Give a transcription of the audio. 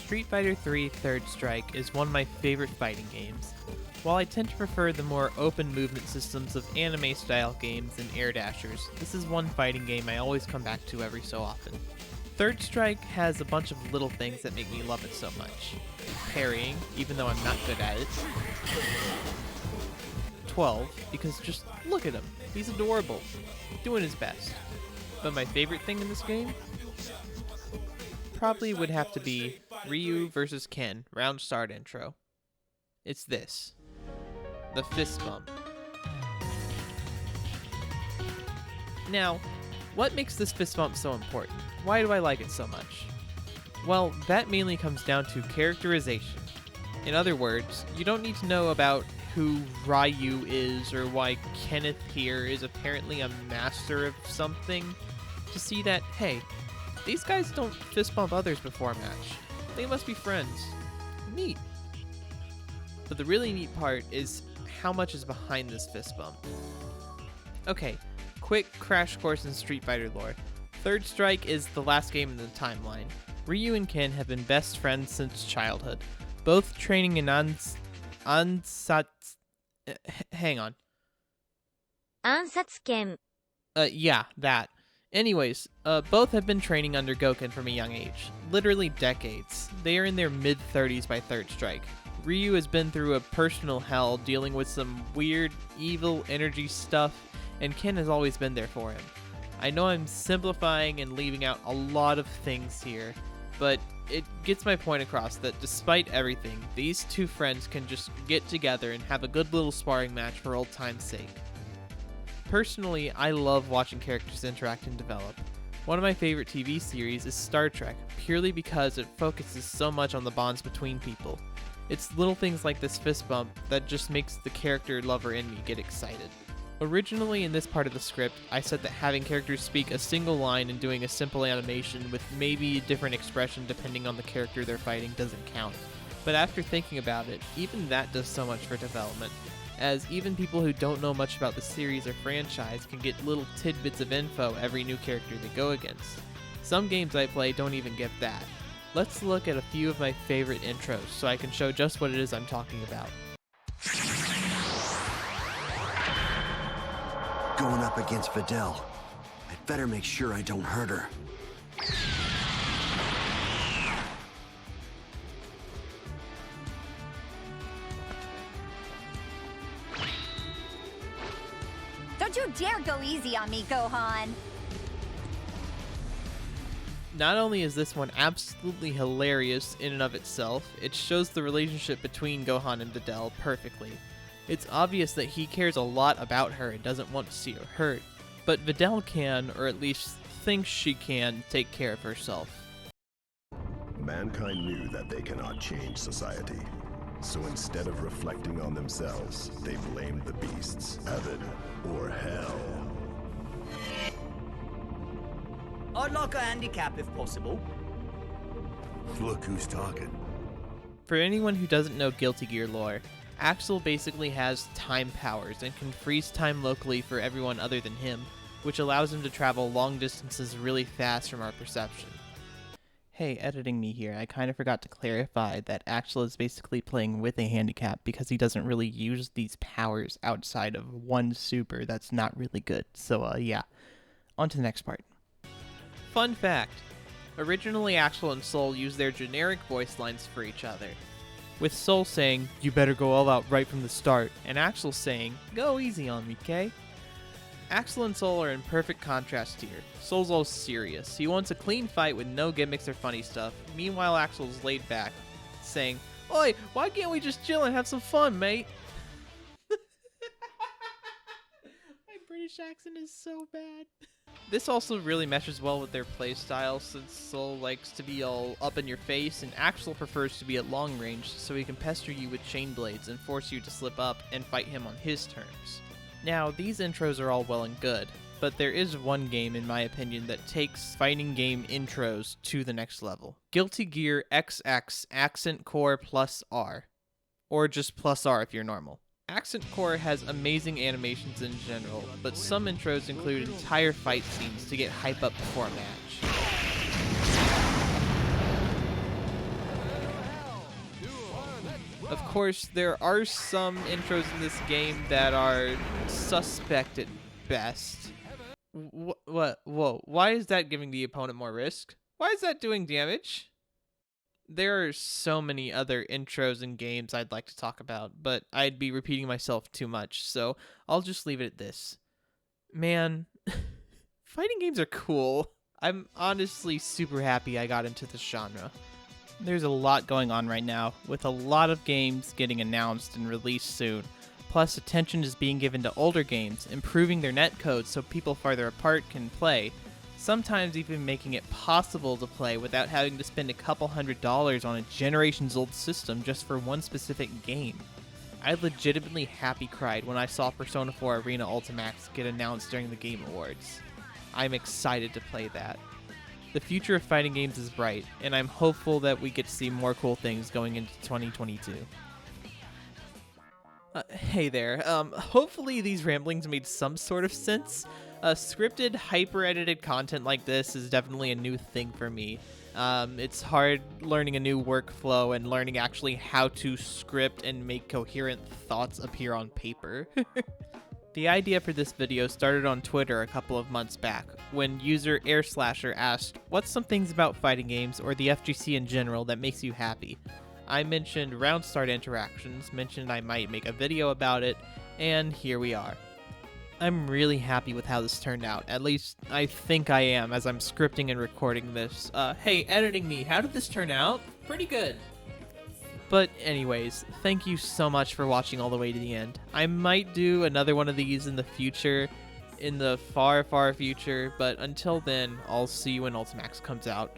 Street Fighter III Third Strike is one of my favorite fighting games. While I tend to prefer the more open movement systems of anime-style games and air dashers, this is one fighting game I always come back to every so often. Third Strike has a bunch of little things that make me love it so much. Parrying, even though I'm not good at it. 12, because just look at him. He's adorable. Doing his best. But my favorite thing in this game? Probably would have to be Ryu vs. Ken, round start intro. It's this. The fist bump. Now, what makes this fist bump so important? Why do I like it so much? Well, that mainly comes down to characterization. In other words, you don't need to know about who Ryu is or why Kenneth here is apparently a master of something to see that, hey, these guys don't fist bump others before a match. They must be friends. Neat. But the really neat part is how much is behind this fist bump. Okay, quick crash course in Street Fighter lore. Third Strike is the last game in the timeline. Ryu and Ken have been best friends since childhood, both training in hang on. Ansatsuken. Yeah, that. Anyways, both have been training under Goken from a young age. Literally decades. They are in their mid-30s by Third Strike. Ryu has been through a personal hell dealing with some weird, evil energy stuff, and Ken has always been there for him. I know I'm simplifying and leaving out a lot of things here, but it gets my point across that despite everything, these two friends can just get together and have a good little sparring match for old time's sake. Personally, I love watching characters interact and develop. One of my favorite TV series is Star Trek, purely because it focuses so much on the bonds between people. It's little things like this fist bump that just makes the character lover in me get excited. Originally in this part of the script, I said that having characters speak a single line and doing a simple animation with maybe a different expression depending on the character they're fighting doesn't count. But after thinking about it, even that does so much for development, as even people who don't know much about the series or franchise can get little tidbits of info every new character they go against. Some games I play don't even get that. Let's look at a few of my favorite intros so I can show just what it is I'm talking about. Going up against Videl. I'd better make sure I don't hurt her. Don't you dare go easy on me, Gohan! Not only is this one absolutely hilarious in and of itself, it shows the relationship between Gohan and Videl perfectly. It's obvious that he cares a lot about her and doesn't want to see her hurt, but Videl can, or at least thinks she can, take care of herself. Mankind knew that they cannot change society. So instead of reflecting on themselves, they blamed the beasts, heaven, or hell. I'd like a handicap if possible. Look who's talking. For anyone who doesn't know Guilty Gear lore, Axel basically has time powers and can freeze time locally for everyone other than him, which allows him to travel long distances really fast from our perception. Hey, editing me here, I kind of forgot to clarify that Axel is basically playing with a handicap because he doesn't really use these powers outside of one super that's not really good. So, yeah. On to the next part. Fun fact. Originally, Axel and Soul used their generic voice lines for each other, with Soul saying, "You better go all out right from the start," and Axel saying, "Go easy on me, Kay?" Axel and Soul are in perfect contrast here. Soul's all serious. He wants a clean fight with no gimmicks or funny stuff. Meanwhile, Axel's laid back, saying, "Oi, why can't we just chill and have some fun, mate?" My British accent is so bad. This also really meshes well with their playstyle, since Soul likes to be all up in your face, and Axel prefers to be at long range, so he can pester you with chain blades and force you to slip up and fight him on his terms. Now, these intros are all well and good, but there is one game, in my opinion, that takes fighting game intros to the next level. Guilty Gear XX Accent Core Plus R. Or just Plus R if you're normal. Accent Core has amazing animations in general, but some intros include entire fight scenes to get hype up before a match. course, there are some intros in this game that are suspect at best. What? Whoa, why is that giving the opponent more risk? Why is that doing damage? There are so many other intros and games I'd like to talk about, but I'd be repeating myself too much, so I'll just leave it at this. Man, fighting games are cool. I'm honestly super happy I got into this genre. There's a lot going on right now, with a lot of games getting announced and released soon. Plus, attention is being given to older games, improving their netcode so people farther apart can play, sometimes even making it possible to play without having to spend a couple $100s on a generations-old system just for one specific game. I legitimately happy cried when I saw Persona 4 Arena Ultimax get announced during the Game Awards. I'm excited to play that. The future of fighting games is bright, and I'm hopeful that we get to see more cool things going into 2022. Hey there, hopefully these ramblings made some sort of sense. Scripted, hyper-edited content like this is definitely a new thing for me. It's hard learning a new workflow and learning actually how to script and make coherent thoughts appear on paper. The idea for this video started on Twitter a couple of months back, when user AirSlasher asked, "What's some things about fighting games, or the FGC in general, that makes you happy?" I mentioned round start interactions, mentioned I might make a video about it, and here we are. I'm really happy with how this turned out, at least I think I am as I'm scripting and recording this. Hey, editing me, how did this turn out? Pretty good. But anyways, thank you so much for watching all the way to the end. I might do another one of these in the future, in the far, far future, but until then, I'll see you when Ultimax comes out.